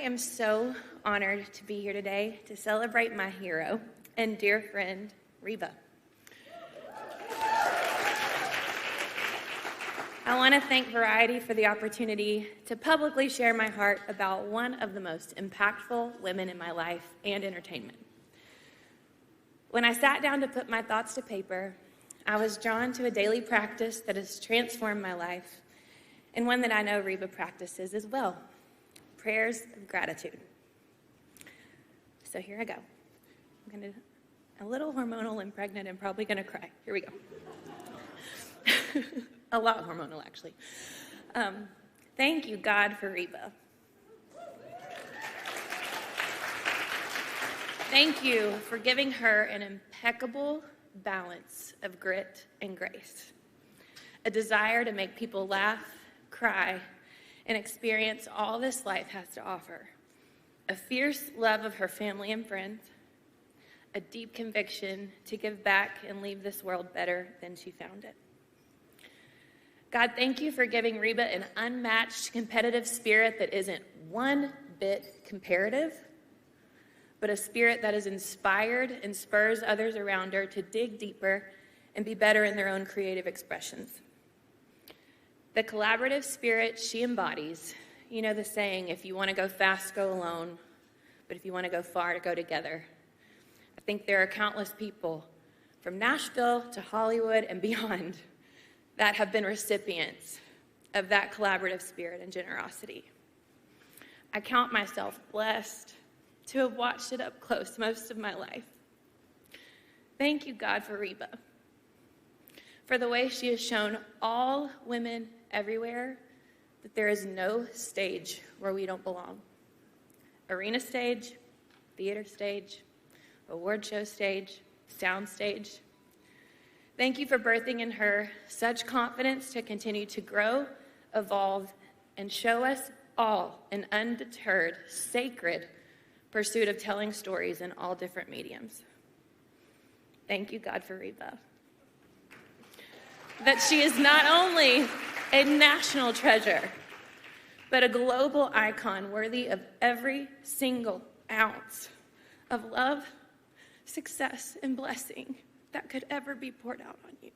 am so honored to be here today to celebrate my hero and dear friend, Reba. I want to thank Variety for the opportunity to publicly share my heart about one of the most impactful women in my life and entertainment. When I sat down to put my thoughts to paper, I was drawn to a daily practice that has transformed my life, and one that I know Reba practices as well: prayers of gratitude. So here I go. I'm a little hormonal and pregnant and probably gonna cry. Here we go. A lot hormonal, actually. Thank you, God, for Reba. Thank you for giving her an impeccable balance of grit and grace, a desire to make people laugh, cry, and experience all this life has to offer, a fierce love of her family and friends, a deep conviction to give back and leave this world better than she found it. God, thank you for giving Reba an unmatched competitive spirit that isn't one bit comparative, but a spirit that is inspired and spurs others around her to dig deeper and be better in their own creative expressions. The collaborative spirit she embodies, you know the saying, if you want to go fast, go alone, but if you want to go far, go together. I think there are countless people from Nashville to Hollywood and beyond that have been recipients of that collaborative spirit and generosity. I count myself blessed to have watched it up close most of my life. Thank you, God, for Reba, for the way she has shown all women everywhere that there is no stage where we don't belong. Arena stage, theater stage, award show stage, sound stage. Thank you for birthing in her such confidence to continue to grow, evolve, and show us all an undeterred, sacred pursuit of telling stories in all different mediums. Thank you, God, for Reba. That she is not only a national treasure, but a global icon worthy of every single ounce of love, success, and blessing that could ever be poured out on you.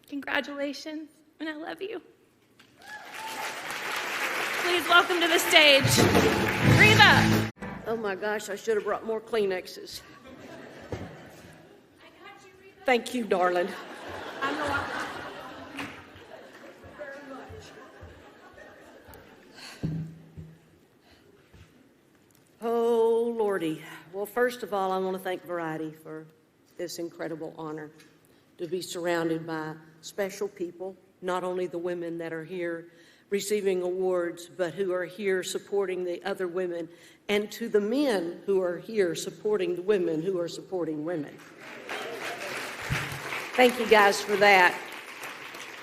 Congratulations, and I love you. Please welcome to the stage, Reba. Oh my gosh, I should have brought more Kleenexes. I got you, Reba. Thank you, darling. I know very much. Oh, Lordy. Well, first of all, I want to thank Variety for this incredible honor to be surrounded by special people, not only the women that are here receiving awards, but who are here supporting the other women, and to the men who are here supporting the women who are supporting women. Thank you guys for that.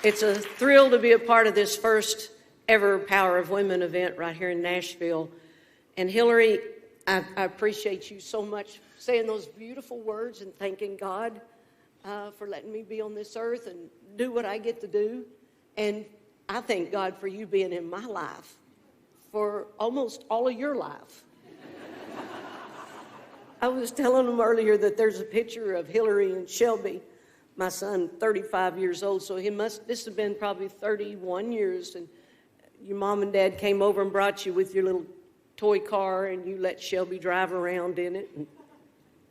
It's a thrill to be a part of this first ever Power of Women event right here in Nashville. And Hillary, I appreciate you so much saying those beautiful words and thanking God for letting me be on this earth and do what I get to do. And I thank God for you being in my life for almost all of your life. I was telling them earlier that there's a picture of Hillary and Shelby, my son, 35 years old, so this has been probably 31 years, and your mom and dad came over and brought you with your little toy car, and you let Shelby drive around in it. And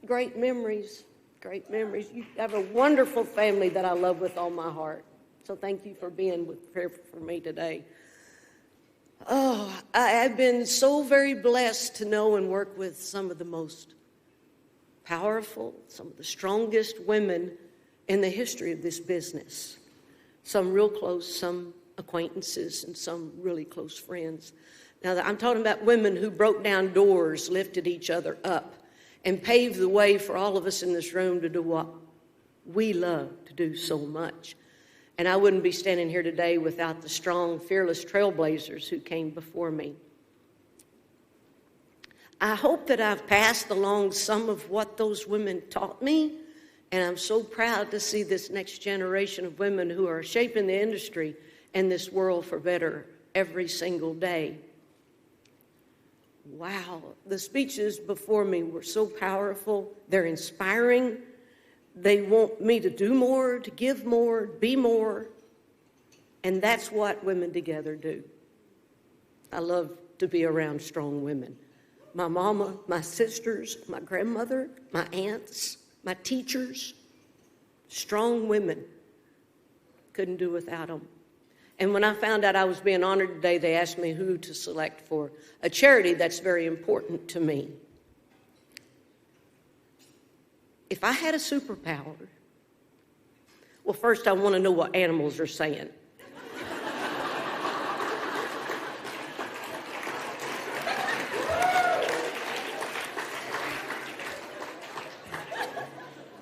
great memories, great memories. You have a wonderful family that I love with all my heart. So thank you for being here for me today. Oh, I have been so very blessed to know and work with some of the most powerful, some of the strongest women in the history of this business. Some real close, some acquaintances, and some really close friends. Now, I'm talking about women who broke down doors, lifted each other up, and paved the way for all of us in this room to do what we love to do so much. And I wouldn't be standing here today without the strong, fearless trailblazers who came before me. I hope that I've passed along some of what those women taught me, and I'm so proud to see this next generation of women who are shaping the industry and this world for better every single day. wow, the speeches before me were so powerful. They're inspiring. They want me to do more, to give more, be more. And that's what Women Together do. I love to be around strong women. My mama, my sisters, my grandmother, my aunts, my teachers, strong women. Couldn't do without them. And when I found out I was being honored today, they asked me who to select for a charity that's very important to me. If I had a superpower, well, first I want to know what animals are saying.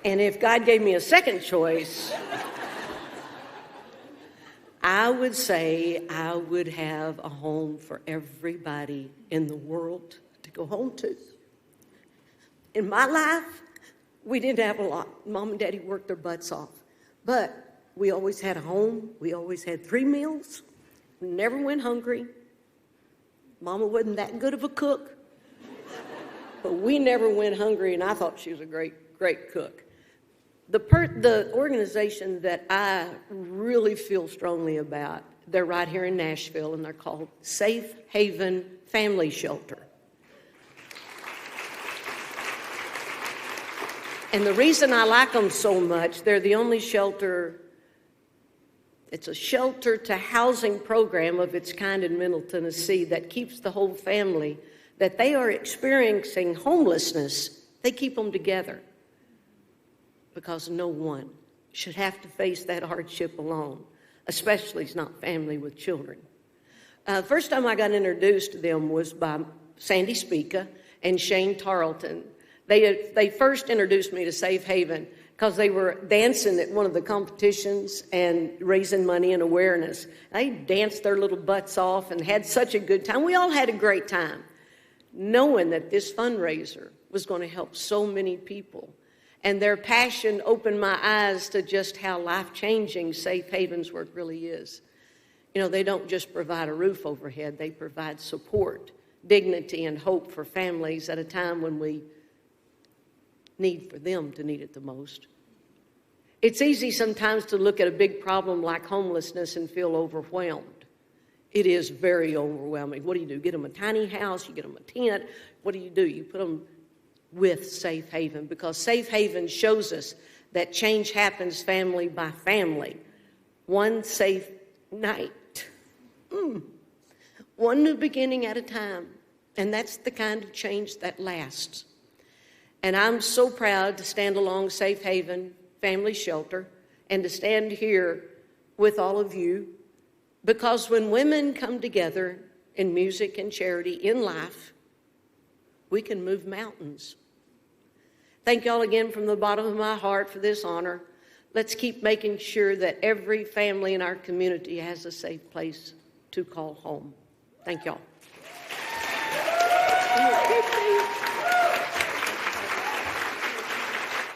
And if God gave me a second choice, I would say I would have a home for everybody in the world to go home to. In my life, we didn't have a lot. Mom and Daddy worked their butts off. But we always had a home. We always had 3 meals. We never went hungry. Mama wasn't that good of a cook. But we never went hungry, and I thought she was a great, great cook. The organization that I really feel strongly about, they're right here in Nashville, and they're called Safe Haven Family Shelter. And the reason I like them so much, they're the only shelter, it's a shelter to housing program of its kind in Middle Tennessee that keeps the whole family, that they are experiencing homelessness, they keep them together. Because no one should have to face that hardship alone, especially it's not family with children. First time I got introduced to them was by Sandy Spica and Shane Tarleton. They first introduced me to Safe Haven because they were dancing at one of the competitions and raising money and awareness. They danced their little butts off and had such a good time. We all had a great time, knowing that this fundraiser was going to help so many people. And their passion opened my eyes to just how life-changing Safe Haven's work really is. You know, they don't just provide a roof overhead, they provide support, dignity, and hope for families at a time when we need for them to need it the most. It's easy sometimes to look at a big problem like homelessness and feel overwhelmed. It is very overwhelming. What do? Get them a tiny house, you get them a tent. What do? You put them with Safe Haven, because Safe Haven shows us that change happens family by family, one safe night, one new beginning at a time. And that's the kind of change that lasts. And I'm so proud to stand along Safe Haven Family Shelter and to stand here with all of you, because when women come together in music and charity in life, we can move mountains. Thank y'all again from the bottom of my heart for this honor. Let's keep making sure that every family in our community has a safe place to call home. Thank y'all.